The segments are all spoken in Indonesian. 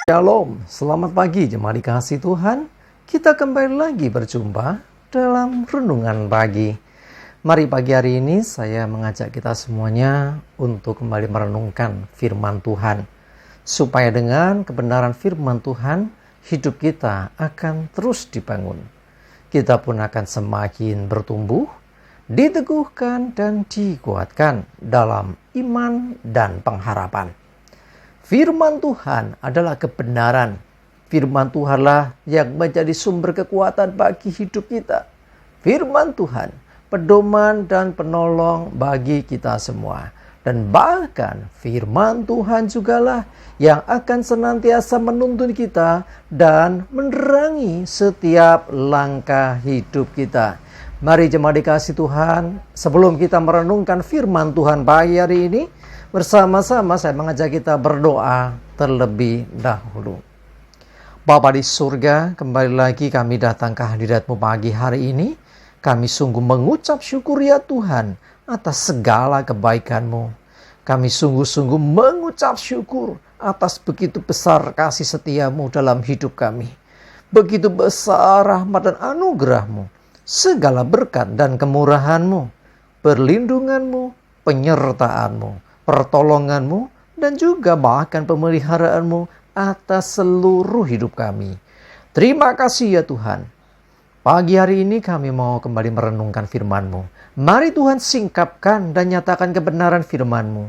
Shalom, selamat pagi jemaat dikasihi Tuhan. Kita kembali lagi berjumpa dalam renungan pagi. Mari pagi hari ini saya mengajak kita semuanya untuk kembali merenungkan firman Tuhan. Supaya dengan kebenaran firman Tuhan, hidup kita akan terus dibangun. Kita pun akan semakin bertumbuh, diteguhkan dan dikuatkan dalam iman dan pengharapan. Firman Tuhan adalah kebenaran. Firman Tuhanlah yang menjadi sumber kekuatan bagi hidup kita. Firman Tuhan, pedoman dan penolong bagi kita semua. Dan bahkan firman Tuhan jugalah yang akan senantiasa menuntun kita dan menerangi setiap langkah hidup kita. Mari jemaat dikasihi Tuhan, sebelum kita merenungkan firman Tuhan pagi hari ini, bersama-sama saya mengajak kita berdoa terlebih dahulu. Bapa di surga, kembali lagi kami datang ke hadirat-Mu pagi hari ini. Kami sungguh mengucap syukur ya Tuhan atas segala kebaikan-Mu. Kami sungguh-sungguh mengucap syukur atas begitu besar kasih setia-Mu dalam hidup kami. Begitu besar rahmat dan anugerah-Mu, segala berkat dan kemurahan-Mu, perlindungan-Mu, penyertaan-Mu, pertolongan-Mu, dan juga bahkan pemeliharaanmu atas seluruh hidup kami. Terima kasih ya Tuhan. Pagi hari ini kami mau kembali merenungkan firman-Mu. Mari Tuhan singkapkan dan nyatakan kebenaran firman-Mu.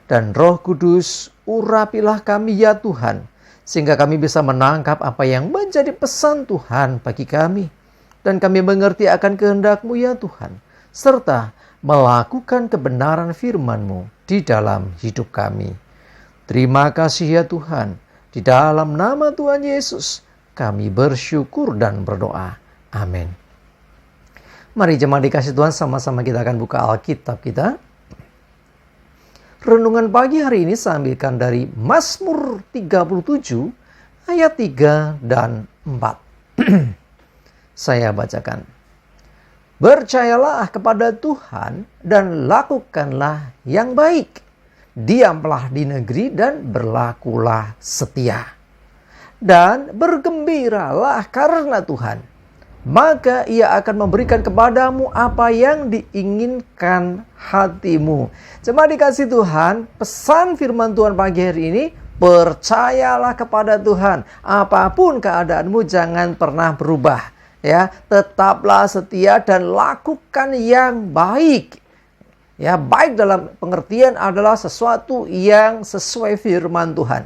Dan Roh Kudus, urapilah kami ya Tuhan, sehingga kami bisa menangkap apa yang menjadi pesan Tuhan bagi kami. Dan kami mengerti akan kehendak-Mu ya Tuhan, serta melakukan kebenaran firman-Mu di dalam hidup kami. Terima kasih ya Tuhan. Di dalam nama Tuhan Yesus, kami bersyukur dan berdoa. Amin. Mari jemaat dikasihi Tuhan, sama-sama kita akan buka Alkitab kita. Renungan pagi hari ini saya ambilkan dari Mazmur 37 ayat 3 dan 4. Saya bacakan. Percayalah kepada Tuhan dan lakukanlah yang baik. Diamlah di negeri dan berlakulah setia. Dan bergembiralah karena Tuhan. Maka Ia akan memberikan kepadamu apa yang diinginkan hatimu. Jemaat dikasihi Tuhan, pesan firman Tuhan pagi hari ini, percayalah kepada Tuhan. Apapun keadaanmu, jangan pernah berubah. Ya, tetaplah setia dan lakukan yang baik. Ya, baik dalam pengertian adalah sesuatu yang sesuai firman Tuhan.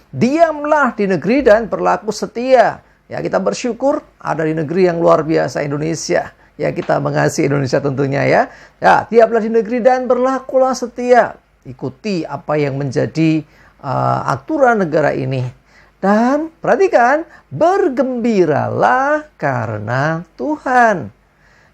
Diamlah di negeri dan berlaku setia. Ya, kita bersyukur ada di negeri yang luar biasa, Indonesia. Ya, kita mengasihi Indonesia tentunya ya. Ya, diamlah di negeri dan berlakulah setia. Ikuti apa yang menjadi aturan negara ini. Dan perhatikan, bergembiralah karena Tuhan.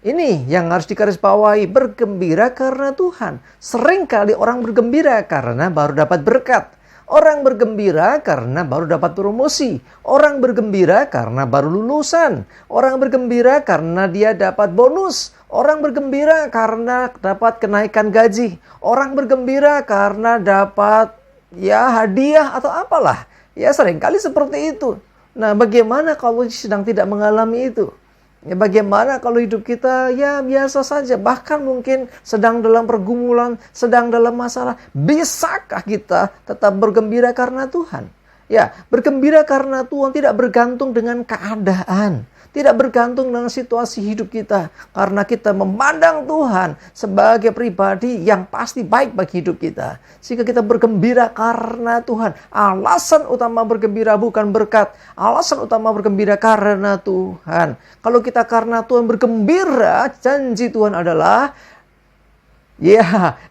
Ini yang harus digarisbawahi, bergembira karena Tuhan. Seringkali orang bergembira karena baru dapat berkat. Orang bergembira karena baru dapat promosi. Orang bergembira karena baru lulusan. Orang bergembira karena dia dapat bonus. Orang bergembira karena dapat kenaikan gaji. Orang bergembira karena dapat hadiah atau apalah. Ya, seringkali seperti itu. Nah, bagaimana kalau sedang tidak mengalami itu? Ya, bagaimana kalau hidup kita ya biasa saja, bahkan mungkin sedang dalam pergumulan, sedang dalam masalah. Bisakah kita tetap bergembira karena Tuhan? Ya, bergembira karena Tuhan tidak bergantung dengan keadaan. Tidak bergantung dengan situasi hidup kita. Karena kita memandang Tuhan sebagai pribadi yang pasti baik bagi hidup kita. Sehingga kita bergembira karena Tuhan. Alasan utama bergembira bukan berkat. Alasan utama bergembira karena Tuhan. Kalau kita karena Tuhan bergembira, janji Tuhan adalah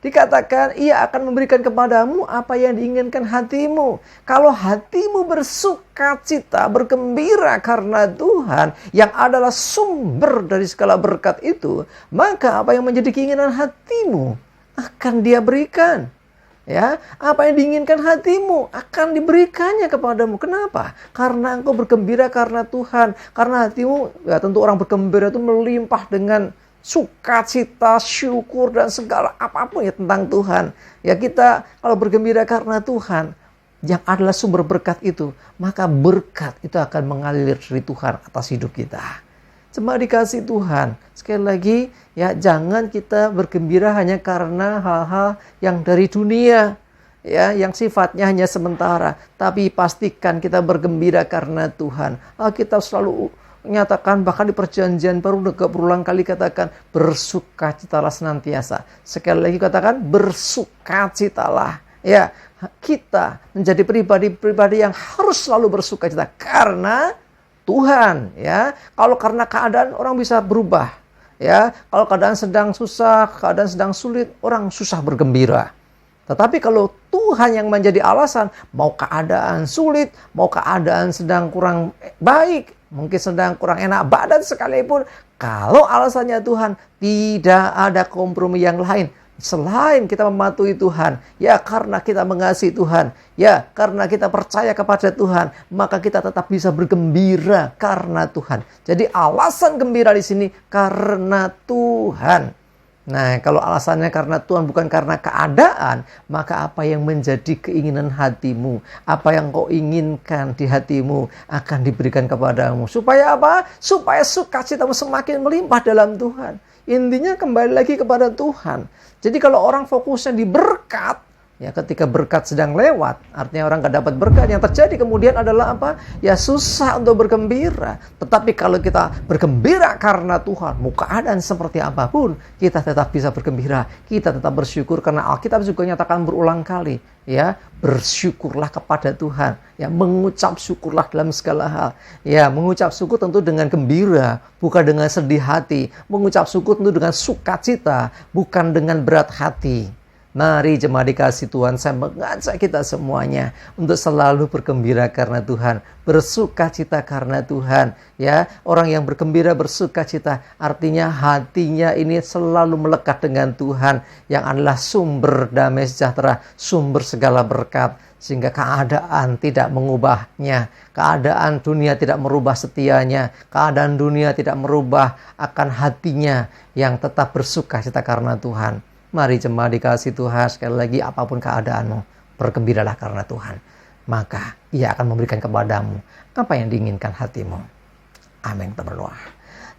dikatakan Ia akan memberikan kepadamu apa yang diinginkan hatimu. Kalau hatimu bersuka cita, bergembira karena Tuhan yang adalah sumber dari segala berkat itu, maka apa yang menjadi keinginan hatimu akan Dia berikan. Ya, apa yang diinginkan hatimu akan diberikannya kepadamu. Kenapa? Karena engkau bergembira karena Tuhan. Karena hatimu, ya tentu orang bergembira itu melimpah dengan sukacita, syukur, dan segala apapun ya tentang Tuhan. Ya, kita kalau bergembira karena Tuhan, yang adalah sumber berkat itu, maka berkat itu akan mengalir dari Tuhan atas hidup kita. Jemaat dikasih Tuhan, sekali lagi ya, jangan kita bergembira hanya karena hal-hal yang dari dunia, ya, yang sifatnya hanya sementara, tapi pastikan kita bergembira karena Tuhan. Kita selalu nyatakan, bahkan di perjanjian baru berulang kali katakan, bersukacitalah senantiasa. Sekali lagi katakan, bersukacitalah. Ya, kita menjadi pribadi-pribadi yang harus selalu bersukacita karena Tuhan, ya. Kalau karena keadaan, orang bisa berubah, ya. Kalau keadaan sedang susah, keadaan sedang sulit, orang susah bergembira. Tetapi kalau Tuhan yang menjadi alasan, mau keadaan sulit, mau keadaan sedang kurang baik, mungkin sedang kurang enak badan sekalipun, kalau alasannya Tuhan, tidak ada kompromi yang lain selain kita mematuhi Tuhan. Ya, karena kita mengasihi Tuhan, ya, karena kita percaya kepada Tuhan, maka kita tetap bisa bergembira karena Tuhan. Jadi alasan gembira di sini karena Tuhan. Nah, kalau alasannya karena Tuhan, bukan karena keadaan, maka apa yang menjadi keinginan hatimu, apa yang kau inginkan di hatimu akan diberikan kepadamu. Supaya apa? Supaya sukacitamu semakin melimpah dalam Tuhan. Intinya kembali lagi kepada Tuhan. Jadi kalau orang fokusnya di berkat, ya, ketika berkat sedang lewat, artinya orang gak dapat berkat, yang terjadi kemudian adalah apa? Ya, susah untuk bergembira. Tetapi kalau kita bergembira karena Tuhan, mau keadaan seperti apapun, kita tetap bisa bergembira. Kita tetap bersyukur, karena Alkitab juga nyatakan berulang kali, ya, bersyukurlah kepada Tuhan. Ya, mengucap syukurlah dalam segala hal. Ya, mengucap syukur tentu dengan gembira, bukan dengan sedih hati. Mengucap syukur tentu dengan sukacita, bukan dengan berat hati. Mari jemaat dikasih Tuhan, saya mengajak kita semuanya untuk selalu bergembira karena Tuhan, bersukacita karena Tuhan. Ya, orang yang bergembira bersukacita artinya hatinya ini selalu melekat dengan Tuhan yang adalah sumber damai sejahtera, sumber segala berkat, sehingga keadaan tidak mengubahnya, keadaan dunia tidak merubah setianya, keadaan dunia tidak merubah akan hatinya yang tetap bersukacita karena Tuhan. Mari jemaat dikasih Tuhan, sekali lagi apapun keadaanmu, bergembiralah karena Tuhan. Maka Ia akan memberikan kepadamu apa yang diinginkan hatimu. Amin. Kita berdoa.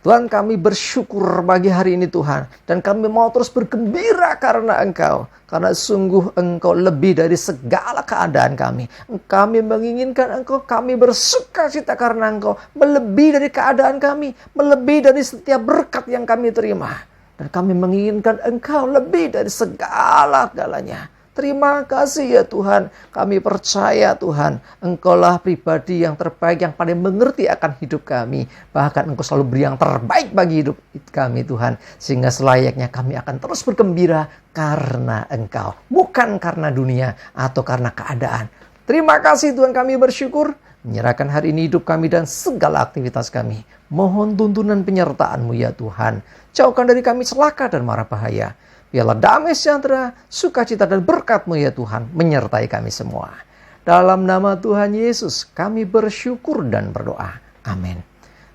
Tuhan, kami bersyukur bagi hari ini Tuhan, dan kami mau terus bergembira karena Engkau, karena sungguh Engkau lebih dari segala keadaan kami. Kami menginginkan Engkau, kami bersukacita karena Engkau, melebihi dari keadaan kami, melebihi dari setiap berkat yang kami terima. Dan kami menginginkan Engkau lebih dari segala-galanya. Terima kasih ya Tuhan. Kami percaya Tuhan, Engkaulah pribadi yang terbaik, yang paling mengerti akan hidup kami. Bahkan Engkau selalu beri yang terbaik bagi hidup kami Tuhan. Sehingga selayaknya kami akan terus bergembira karena Engkau. Bukan karena dunia atau karena keadaan. Terima kasih Tuhan, kami bersyukur. Menyerahkan hari ini hidup kami dan segala aktivitas kami. Mohon tuntunan penyertaan-Mu ya Tuhan. Jauhkan dari kami celaka dan mara bahaya. Biarlah damai sejahtera, sukacita dan berkat-Mu ya Tuhan menyertai kami semua. Dalam nama Tuhan Yesus kami bersyukur dan berdoa. Amin.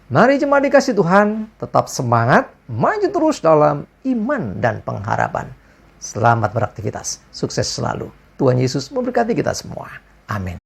Mari jemaat dikasih Tuhan, tetap semangat, maju terus dalam iman dan pengharapan. Selamat beraktivitas, sukses selalu. Tuhan Yesus memberkati kita semua. Amin.